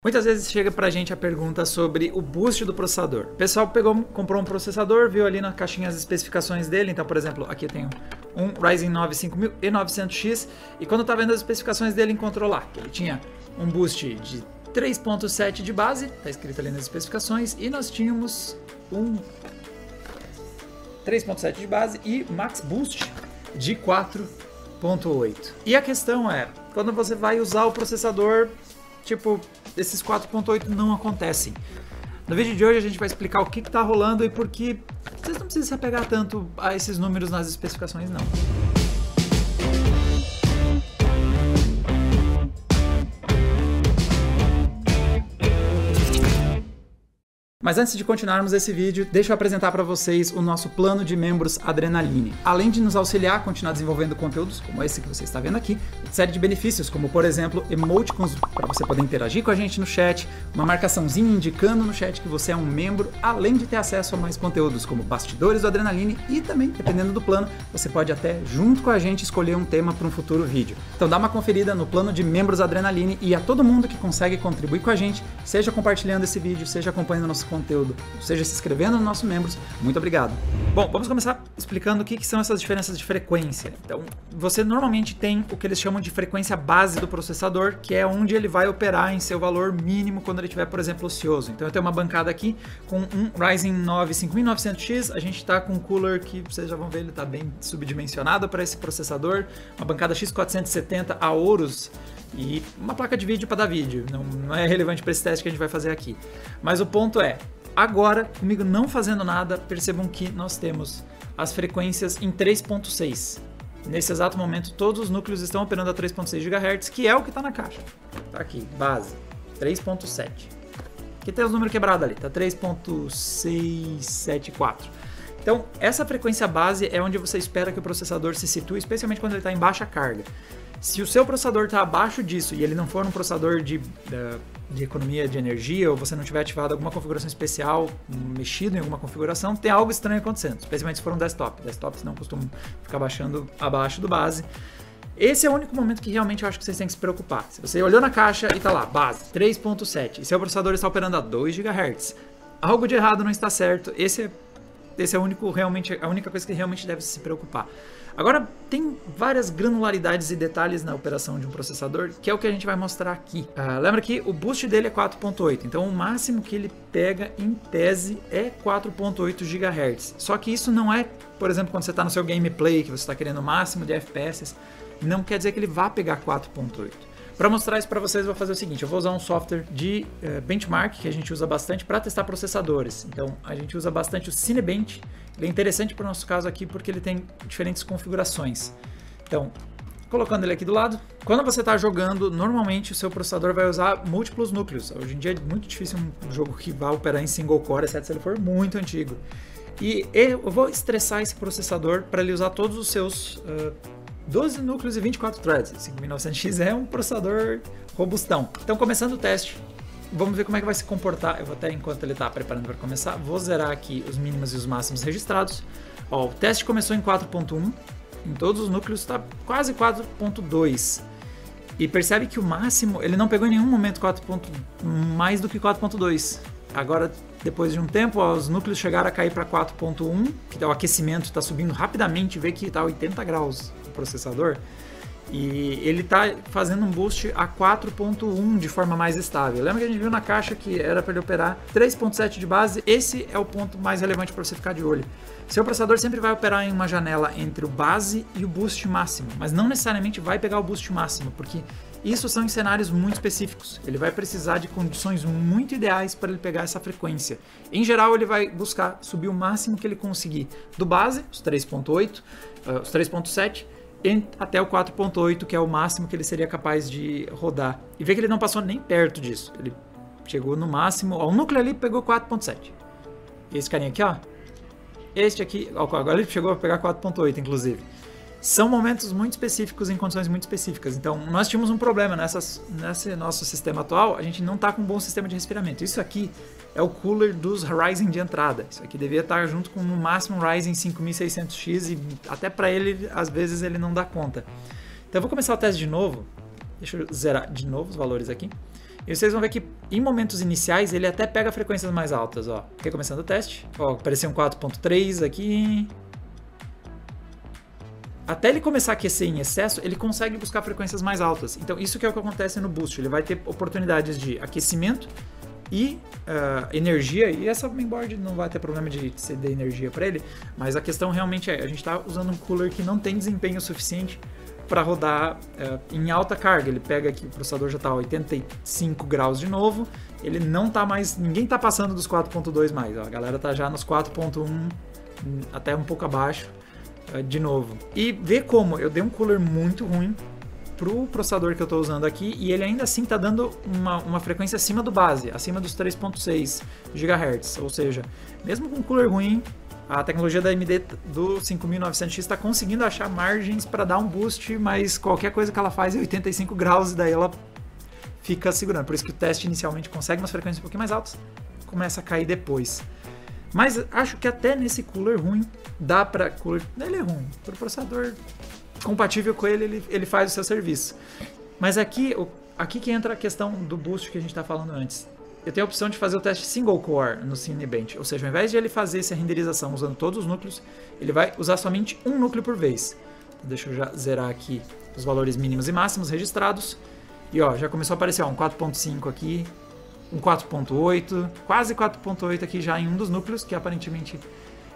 Muitas vezes chega pra gente a pergunta sobre o boost do processador. O pessoal comprou um processador, viu ali na caixinha as especificações dele. Então, por exemplo, aqui eu tenho um Ryzen 9 5900X e quando tá vendo as especificações dele, encontrou lá que ele tinha um boost de 3.7 de base, tá escrito ali nas especificações, e nós tínhamos um 3.7 de base e max boost de 4.8. E a questão é, quando você vai usar o processador, tipo, esses 4.8 não acontecem. No vídeo de hoje a gente vai explicar o que está rolando e por que vocês não precisam se apegar tanto a esses números nas especificações, não. Mas antes de continuarmos esse vídeo, deixa eu apresentar para vocês o nosso plano de membros Adrenaline. Além de nos auxiliar a continuar desenvolvendo conteúdos como esse que você está vendo aqui, série de benefícios como, por exemplo, emoticons para você poder interagir com a gente no chat, uma marcaçãozinha indicando no chat que você é um membro, além de ter acesso a mais conteúdos como bastidores do Adrenaline e também, dependendo do plano, você pode até, junto com a gente, escolher um tema para um futuro vídeo. Então dá uma conferida no plano de membros Adrenaline e a todo mundo que consegue contribuir com a gente, seja compartilhando esse vídeo, seja acompanhando nosso conteúdo, seja se inscrevendo nos nossos membros. Muito obrigado. Bom, vamos começar explicando o que são essas diferenças de frequência. Então, você normalmente tem o que eles chamam de frequência base do processador, que é onde ele vai operar em seu valor mínimo quando ele estiver, por exemplo, ocioso. Então, eu tenho uma bancada aqui com um Ryzen 9 5900X, a gente está com um cooler que vocês já vão ver, ele está bem subdimensionado para esse processador, uma bancada X470 Aorus, e uma placa de vídeo para dar vídeo. Não é relevante para esse teste que a gente vai fazer aqui. Mas o ponto é, agora, comigo não fazendo nada, percebam que nós temos as frequências em 3.6. Nesse exato momento, todos os núcleos estão operando a 3.6 GHz, que é o que está na caixa. Tá aqui, base, 3.7. Aqui tem os números quebrados ali, tá 3.674. Então, essa frequência base é onde você espera que o processador se situe, especialmente quando ele está em baixa carga. Se o seu processador está abaixo disso e ele não for um processador de economia de energia, ou você não tiver ativado alguma configuração especial, mexido em alguma configuração, tem algo estranho acontecendo, especialmente se for um desktop. Desktops não costumam ficar baixando abaixo do base. Esse é o único momento que realmente eu acho que vocês têm que se preocupar. Se você olhou na caixa e está lá, base 3.7, e seu processador está operando a 2 GHz, algo de errado não está certo. Esse é a única coisa que realmente deve se preocupar. Agora, tem várias granularidades e detalhes na operação de um processador, que é o que a gente vai mostrar aqui. Lembra que o boost dele é 4.8, então o máximo que ele pega, em tese, é 4.8 GHz. Só que isso não é, por exemplo, quando você está no seu gameplay, que você está querendo o máximo de FPS, não quer dizer que ele vá pegar 4.8. Para mostrar isso para vocês, eu vou fazer o seguinte, eu vou usar um software de benchmark, que a gente usa bastante para testar processadores. Então, a gente usa bastante o Cinebench. Ele é interessante para o nosso caso aqui porque ele tem diferentes configurações. Então, colocando ele aqui do lado, quando você está jogando, normalmente o seu processador vai usar múltiplos núcleos. Hoje em dia é muito difícil um jogo que vá operar em single core, exceto se ele for muito antigo. E eu vou estressar esse processador para ele usar todos os seus 12 núcleos e 24 threads. 5900X é um processador robustão. Então, começando o teste, vamos ver como é que vai se comportar. Eu vou até, enquanto ele está preparando para começar, vou zerar aqui os mínimos e os máximos registrados. Ó, o teste começou em 4.1, em todos os núcleos está quase 4.2. E percebe que o máximo, ele não pegou em nenhum momento mais do que 4.2. Agora, depois de um tempo, ó, os núcleos chegaram a cair para 4.1, que o aquecimento está subindo rapidamente, vê que está 80 graus o processador. E ele está fazendo um boost a 4.1 de forma mais estável. Lembra que a gente viu na caixa que era para ele operar 3.7 de base? Esse é o ponto mais relevante para você ficar de olho. Seu processador sempre vai operar em uma janela entre o base e o boost máximo, mas não necessariamente vai pegar o boost máximo, porque isso são em cenários muito específicos. Ele vai precisar de condições muito ideais para ele pegar essa frequência. Em geral, ele vai buscar subir o máximo que ele conseguir do base, os 3.8, os 3.7, até o 4.8, que é o máximo que ele seria capaz de rodar. E vê que ele não passou nem perto disso. Ele chegou no máximo, ó, o núcleo ali pegou 4.7. Esse carinha aqui, ó. Este aqui, ó, agora ele chegou a pegar 4.8, inclusive. São momentos muito específicos em condições muito específicas. Então, nós tínhamos um problema nesse nosso sistema atual. A gente não está com um bom sistema de resfriamento. Isso aqui é o cooler dos Ryzen de entrada. Isso aqui devia estar junto com no máximo um Ryzen 5600X e até para ele, às vezes, ele não dá conta. Então, eu vou começar o teste de novo. Deixa eu zerar de novo os valores aqui. E vocês vão ver que em momentos iniciais ele até pega frequências mais altas, ó. Recomeçando o teste. Ó, apareceu um 4.3 aqui. Até ele começar a aquecer em excesso, ele consegue buscar frequências mais altas. Então isso que é o que acontece no Boost. Ele vai ter oportunidades de aquecimento e energia. E essa mainboard não vai ter problema de ceder energia para ele. Mas a questão realmente é, a gente está usando um cooler que não tem desempenho suficiente para rodar em alta carga. Ele pega aqui, o processador já está a 85 graus de novo, ele não tá mais, ninguém está passando dos 4.2 mais, ó, a galera tá já nos 4.1, até um pouco abaixo de novo. E vê como eu dei um cooler muito ruim pro processador que eu estou usando aqui e ele ainda assim está dando uma frequência acima do base, acima dos 3.6 GHz, ou seja, mesmo com um cooler ruim, a tecnologia da AMD do 5900X está conseguindo achar margens para dar um boost, mas qualquer coisa que ela faz é 85 graus e daí ela fica segurando. Por isso que o teste inicialmente consegue umas frequências um pouquinho mais altas, começa a cair depois. Mas acho que até nesse cooler ruim, dá para... Ele é ruim, para o processador compatível com ele faz o seu serviço. Mas aqui que entra a questão do boost que a gente está falando antes. Eu tenho a opção de fazer o teste single core no Cinebench, ou seja, ao invés de ele fazer essa renderização usando todos os núcleos, ele vai usar somente um núcleo por vez. Então, deixa eu já zerar aqui os valores mínimos e máximos registrados. E ó, já começou a aparecer ó, um 4.5 aqui, um 4.8, quase 4.8 aqui já em um dos núcleos, que aparentemente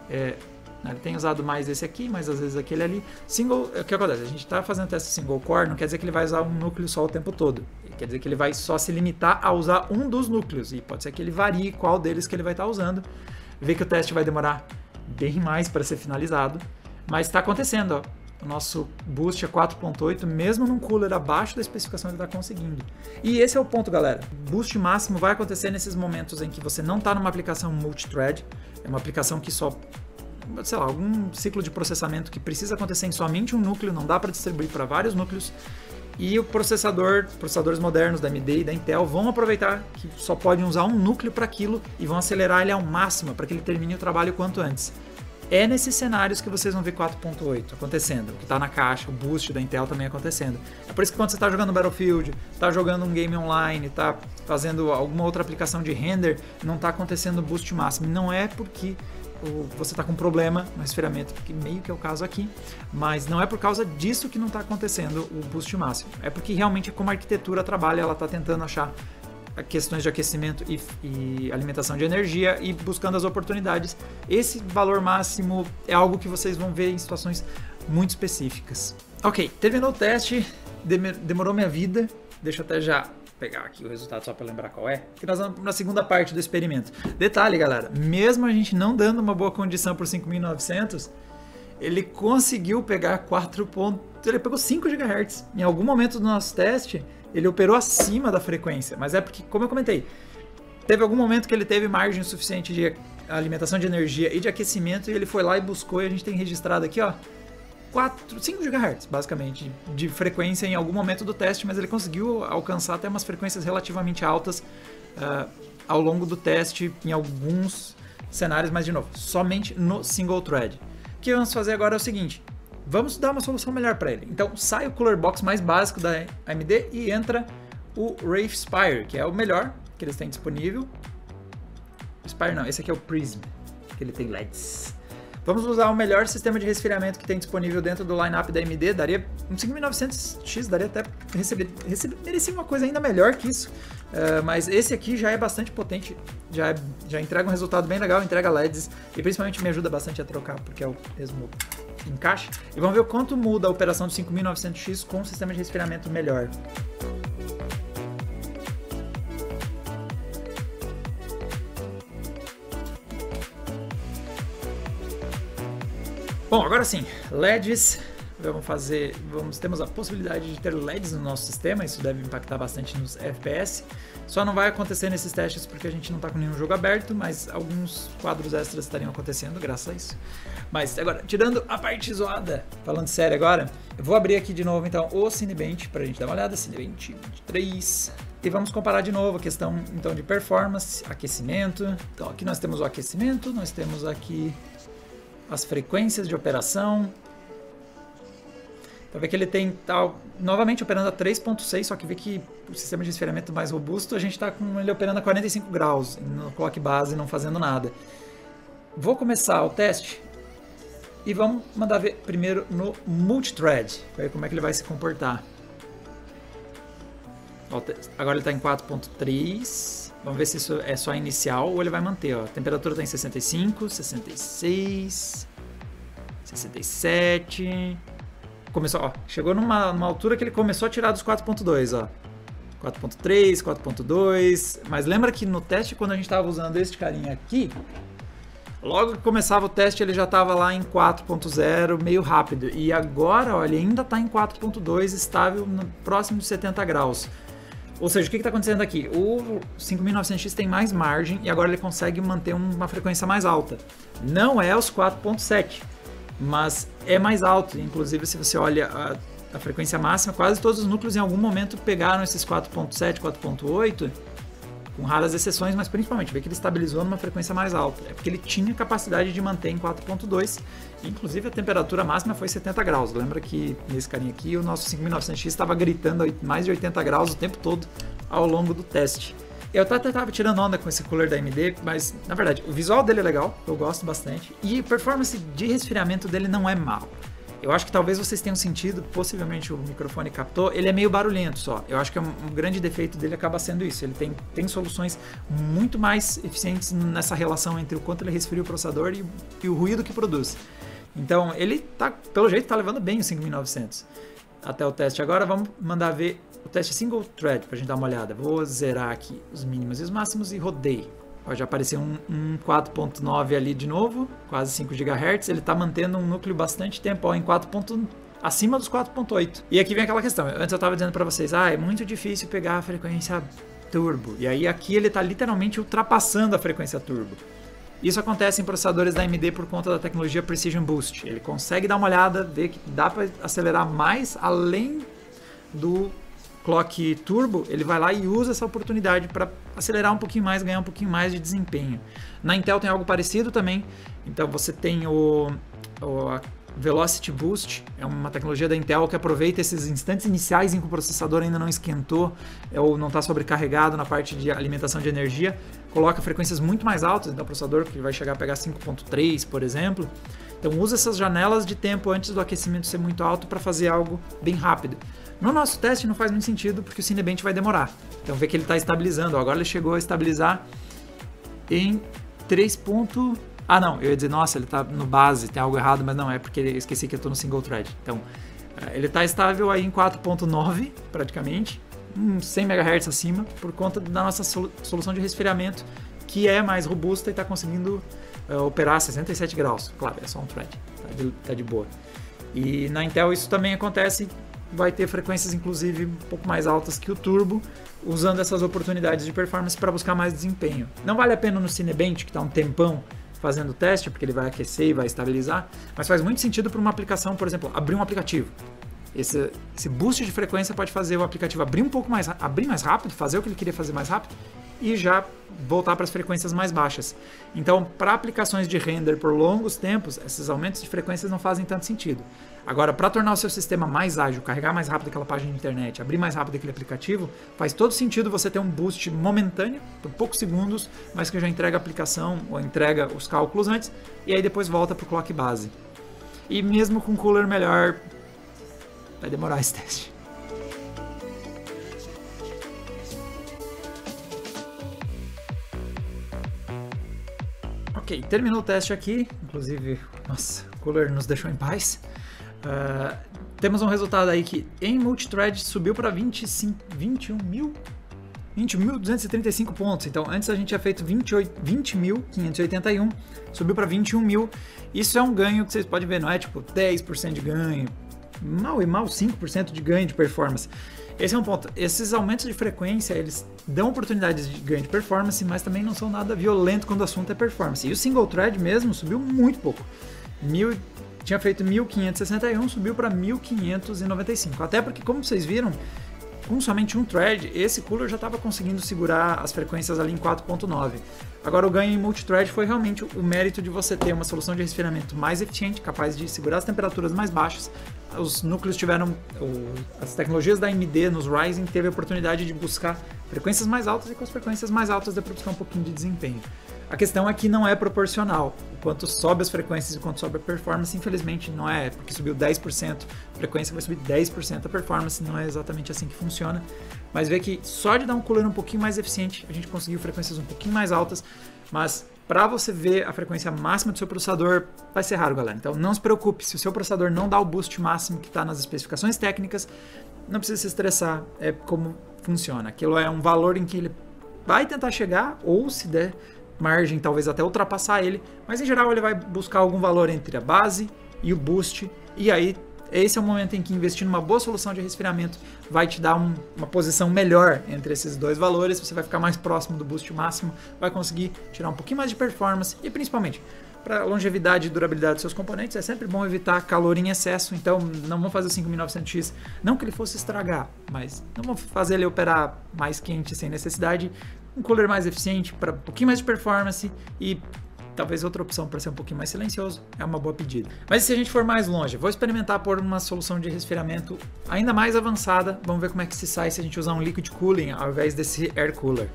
ele tem usado mais esse aqui, mas às vezes aquele ali. O que acontece? A gente está fazendo teste single core, não quer dizer que ele vai usar um núcleo só o tempo todo. Quer dizer que ele vai só se limitar a usar um dos núcleos. E pode ser que ele varie qual deles que ele vai estar usando. Vê que o teste vai demorar bem mais para ser finalizado. Mas está acontecendo, ó. O nosso boost é 4.8, mesmo num cooler abaixo da especificação ele está conseguindo. E esse é o ponto, galera. Boost máximo vai acontecer nesses momentos em que você não está numa aplicação multithread. É uma aplicação que só... sei lá, algum ciclo de processamento que precisa acontecer em somente um núcleo, não dá para distribuir para vários núcleos. E o processadores modernos da AMD e da Intel vão aproveitar que só podem usar um núcleo para aquilo e vão acelerar ele ao máximo para que ele termine o trabalho quanto antes. É nesses cenários que vocês vão ver 4.8 acontecendo, o que está na caixa, o boost da Intel também acontecendo. É por isso que quando você está jogando Battlefield, está jogando um game online, está fazendo alguma outra aplicação de render, não está acontecendo o boost máximo. Não é porque você está com um problema no resfriamento, que meio que é o caso aqui, mas não é por causa disso que não está acontecendo o boost máximo. É porque realmente como a arquitetura trabalha, ela está tentando achar questões de aquecimento e alimentação de energia e buscando as oportunidades. Esse valor máximo é algo que vocês vão ver em situações muito específicas. Ok, terminou o teste, demorou minha vida, deixa eu até já pegar aqui o resultado só para lembrar qual é, que nós vamos na segunda parte do experimento. Detalhe, galera, mesmo a gente não dando uma boa condição por 5900, ele conseguiu pegar ele pegou 5 GHz. Em algum momento do nosso teste, ele operou acima da frequência, mas é porque, como eu comentei, teve algum momento que ele teve margem suficiente de alimentação de energia e de aquecimento e ele foi lá e buscou, e a gente tem registrado aqui, ó, 5 GHz, basicamente, de frequência em algum momento do teste, mas ele conseguiu alcançar até umas frequências relativamente altas ao longo do teste em alguns cenários, mas de novo, somente no single thread. O que vamos fazer agora é o seguinte, vamos dar uma solução melhor para ele. Então sai o cooler box mais básico da AMD e entra o Wraith Spire, que é o melhor que eles têm disponível. Spire não, esse aqui é o Prism, que ele tem LEDs. Vamos usar o melhor sistema de resfriamento que tem disponível dentro do lineup da AMD. Daria um 5900X, daria até merecia uma coisa ainda melhor que isso. Mas esse aqui já é bastante potente, já entrega um resultado bem legal, entrega LEDs e principalmente me ajuda bastante a trocar, porque é o mesmo encaixe. E vamos ver o quanto muda a operação do 5900X com um sistema de resfriamento melhor. Bom, agora sim, LEDs, temos a possibilidade de ter LEDs no nosso sistema, isso deve impactar bastante nos FPS. Só não vai acontecer nesses testes porque a gente não está com nenhum jogo aberto, mas alguns quadros extras estariam acontecendo graças a isso. Mas agora, tirando a parte zoada, falando sério agora, eu vou abrir aqui de novo então o Cinebench para a gente dar uma olhada, Cinebench 23. E vamos comparar de novo a questão então de performance, aquecimento. Então aqui nós temos o aquecimento, nós temos aqui as frequências de operação. Então vê que ele tem tal, novamente operando a 3.6, só que vê que o sistema de resfriamento mais robusto, a gente está com ele operando a 45 graus no clock base, não fazendo nada. Vou começar o teste e vamos mandar ver primeiro no multithread, para ver como é que ele vai se comportar. Agora ele está em 4.3, vamos ver se isso é só inicial ou ele vai manter. Ó. A temperatura está em 65, 66, 67... Começou, ó, chegou numa altura que ele começou a tirar dos 4.2, ó. 4.3, 4.2, mas lembra que no teste, quando a gente estava usando este carinha aqui, logo que começava o teste ele já estava lá em 4.0, meio rápido, e agora, ó, ele ainda está em 4.2, estável, próximo de 70 graus. Ou seja, o que está acontecendo aqui? O 5900X tem mais margem e agora ele consegue manter uma frequência mais alta. Não é os 4.7. Mas é mais alto, inclusive se você olha a frequência máxima, quase todos os núcleos em algum momento pegaram esses 4.7, 4.8, com raras exceções, mas principalmente vê que ele estabilizou numa frequência mais alta. É porque ele tinha capacidade de manter em 4.2, inclusive a temperatura máxima foi 70 graus. Lembra que nesse carinha aqui o nosso 5900X estava gritando mais de 80 graus o tempo todo ao longo do teste. Eu tava tirando onda com esse cooler da AMD, mas na verdade o visual dele é legal, eu gosto bastante, e a performance de resfriamento dele não é mal. Eu acho que talvez vocês tenham sentido, possivelmente o microfone captou, ele é meio barulhento só. Eu acho que um grande defeito dele acaba sendo isso, ele tem soluções muito mais eficientes nessa relação entre o quanto ele resfria o processador e o ruído que produz. Então ele tá, pelo jeito, tá levando bem o 5900 até o teste. Agora vamos mandar ver o teste single thread para a gente dar uma olhada. Vou zerar aqui os mínimos e os máximos e rodei. Ó, já apareceu um 4.9 ali de novo, quase 5 GHz. Ele está mantendo um núcleo bastante tempo, ó, em 4. Acima dos 4.8. E aqui vem aquela questão. Antes eu estava dizendo para vocês, é muito difícil pegar a frequência turbo. E aí aqui ele está literalmente ultrapassando a frequência turbo. Isso acontece em processadores da AMD por conta da tecnologia Precision Boost. Ele consegue dar uma olhada, ver que dá para acelerar mais além do clock turbo, ele vai lá e usa essa oportunidade para acelerar um pouquinho mais, ganhar um pouquinho mais de desempenho. Na Intel tem algo parecido também, então você tem a Velocity Boost, é uma tecnologia da Intel que aproveita esses instantes iniciais em que o processador ainda não esquentou ou não está sobrecarregado na parte de alimentação de energia, coloca frequências muito mais altas, então o processador que vai chegar a pegar 5.3, por exemplo. Então usa essas janelas de tempo antes do aquecimento ser muito alto para fazer algo bem rápido. No nosso teste não faz muito sentido porque o Cinebench vai demorar. Então vê que ele está estabilizando. Agora ele chegou a estabilizar em 3. Ah não, eu ia dizer, nossa, ele está no base, tem algo errado, mas não é porque eu esqueci que eu estou no single thread. Então ele está estável aí em 4.9 praticamente, 100 MHz acima, por conta da nossa solução de resfriamento que é mais robusta e está conseguindo operar a 67 graus. Claro, é só um thread, tá de boa. E na Intel isso também acontece, vai ter frequências inclusive um pouco mais altas que o turbo, usando essas oportunidades de performance para buscar mais desempenho. Não vale a pena no Cinebench, que está um tempão fazendo o teste, porque ele vai aquecer e vai estabilizar, mas faz muito sentido para uma aplicação, por exemplo, abrir um aplicativo. Esse boost de frequência pode fazer o aplicativo abrir mais rápido, fazer o que ele queria fazer mais rápido e já voltar para as frequências mais baixas. Então, para aplicações de render por longos tempos, esses aumentos de frequências não fazem tanto sentido. Agora, para tornar o seu sistema mais ágil, carregar mais rápido aquela página de internet, abrir mais rápido aquele aplicativo, faz todo sentido você ter um boost momentâneo, por poucos segundos, mas que já entrega a aplicação ou entrega os cálculos antes, e aí depois volta para o clock base. E mesmo com cooler melhor, vai demorar esse teste. Ok, terminou o teste aqui, inclusive, nossa, o cooler nos deixou em paz. Temos um resultado aí que em multithread subiu para 20.235 pontos. Então antes a gente tinha feito 20.581, subiu para 21.000. Isso é um ganho que vocês podem ver, não é tipo 10% de ganho, mal e mal 5% de ganho de performance. Esse é um ponto. Esses aumentos de frequência, eles dão oportunidades de ganho de performance, mas também não são nada violento quando o assunto é performance. E o single thread mesmo subiu muito pouco. Tinha feito 1.561, subiu para 1.595. Até porque, como vocês viram, com somente um thread, esse cooler já estava conseguindo segurar as frequências ali em 4.9. Agora o ganho em multithread foi realmente o mérito de você ter uma solução de resfriamento mais eficiente, capaz de segurar as temperaturas mais baixas. Os núcleos tiveram, as tecnologias da AMD nos Ryzen teve a oportunidade de buscar frequências mais altas e com as frequências mais altas deu para buscar um pouquinho de desempenho. A questão é que não é proporcional. O quanto sobe as frequências e o quanto sobe a performance, infelizmente não é, porque subiu 10%, a frequência vai subir 10% a performance, não é exatamente assim que funciona. Mas vê que só de dar um cooler um pouquinho mais eficiente, a gente conseguiu frequências um pouquinho mais altas, mas para você ver a frequência máxima do seu processador, vai ser raro, galera. Então não se preocupe, se o seu processador não dá o boost máximo que está nas especificações técnicas, não precisa se estressar, é como funciona. Aquilo é um valor em que ele vai tentar chegar, ou se der margem, talvez até ultrapassar ele, mas em geral ele vai buscar algum valor entre a base e o boost, e aí esse é o momento em que investir numa boa solução de resfriamento vai te dar uma posição melhor entre esses dois valores, você vai ficar mais próximo do boost máximo, vai conseguir tirar um pouquinho mais de performance e principalmente para longevidade e durabilidade dos seus componentes é sempre bom evitar calor em excesso, então não vamos fazer o 5900X, não que ele fosse estragar, mas não vamos fazer ele operar mais quente sem necessidade, um cooler mais eficiente para um pouquinho mais de performance e talvez outra opção para ser um pouquinho mais silencioso é uma boa pedida. Mas se a gente for mais longe, vou experimentar por uma solução de resfriamento ainda mais avançada, vamos ver como é que se sai se a gente usar um liquid cooling ao invés desse air cooler.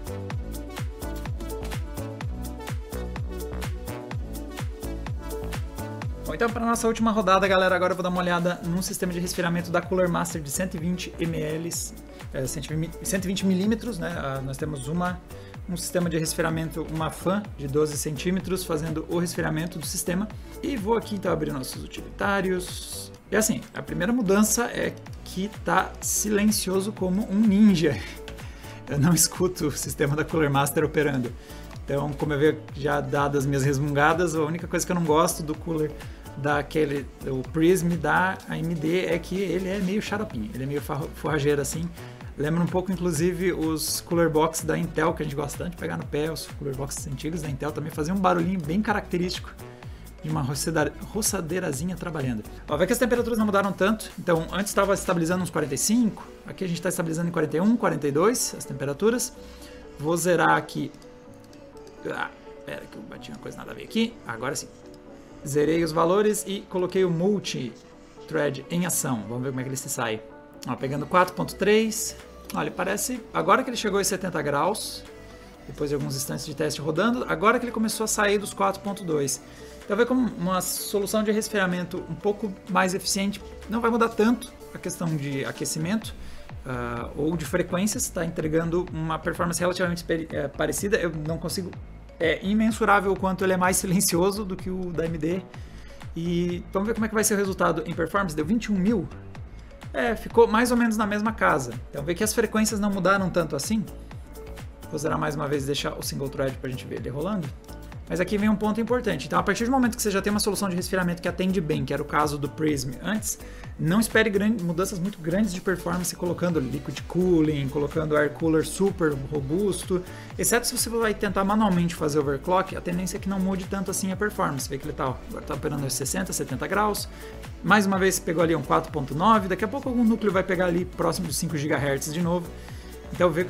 Bom, então para nossa última rodada, galera, agora eu vou dar uma olhada num sistema de resfriamento da Cooler Master de 120 ml, 120 milímetros, né? Nós temos um sistema de resfriamento, uma fan de 12 centímetros fazendo o resfriamento do sistema. E vou aqui então abrir nossos utilitários. E assim, a primeira mudança é que tá silencioso como um ninja. Eu não escuto o sistema da Cooler Master operando. Então, como eu vejo já dadas as minhas resmungadas, a única coisa que eu não gosto do cooler o Prism da AMD é que ele é meio xaropinho, ele é meio forrageiro assim. Lembra um pouco, inclusive, os cooler box da Intel, que a gente gosta tanto de pegar no pé. Os cooler boxes antigos da Intel também faziam um barulhinho bem característico de uma roçadeirazinha trabalhando. Ó, vê que as temperaturas não mudaram tanto. Então, antes estava estabilizando uns 45. Aqui a gente está estabilizando em 41, 42 as temperaturas. Vou zerar aqui. Ah, pera que eu bati uma coisa nada a ver aqui. Agora sim. Zerei os valores e coloquei o multi-thread em ação. Vamos ver como é que ele se sai. Ó, pegando 4.3. Olha, parece... Agora que ele chegou em 70 graus, depois de alguns instantes de teste rodando, agora que ele começou a sair dos 4.2. Então, vê como uma solução de resfriamento um pouco mais eficiente não vai mudar tanto a questão de aquecimento ou de frequências, está entregando uma performance relativamente parecida. Eu não consigo... É imensurável o quanto ele é mais silencioso do que o da AMD. E vamos ver como é que vai ser o resultado em performance. Deu 21 mil. Ficou mais ou menos na mesma casa. Então vê que as frequências não mudaram tanto assim. Vou zerar mais uma vez e deixar o single thread para a gente ver ele rolando. Mas aqui vem um ponto importante. Então, a partir do momento que você já tem uma solução de resfriamento que atende bem, que era o caso do Prism antes, não espere mudanças muito grandes de performance colocando liquid cooling, colocando air cooler super robusto, exceto se você vai tentar manualmente fazer overclock, a tendência é que não mude tanto assim a performance. Vê que ele agora está operando aos 60, 70 graus. Mais uma vez pegou ali um 4.9, daqui a pouco algum núcleo vai pegar ali próximo dos 5 GHz de novo. Então vê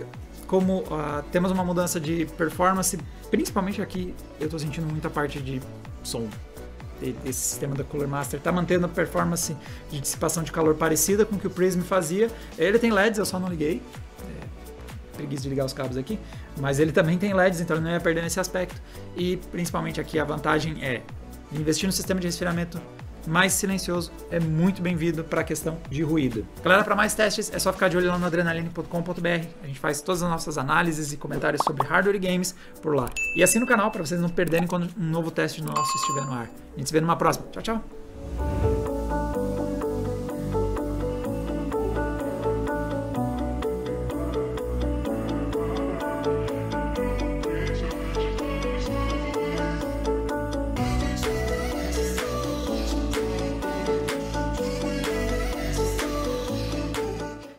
como temos uma mudança de performance, principalmente aqui eu estou sentindo muita parte de som. Esse sistema da Cooler Master está mantendo a performance de dissipação de calor parecida com o que o Prism fazia. Ele tem LEDs, eu só não liguei. Preguiça de ligar os cabos aqui. Mas ele também tem LEDs, então ele não ia perder nesse aspecto. E principalmente aqui a vantagem é investir no sistema de resfriamento mais silencioso, é muito bem-vindo para a questão de ruído. Galera, para mais testes é só ficar de olho lá no adrenaline.com.br. A gente faz todas as nossas análises e comentários sobre hardware e games por lá. E assina o canal para vocês não perderem quando um novo teste nosso estiver no ar. A gente se vê numa próxima. Tchau, tchau!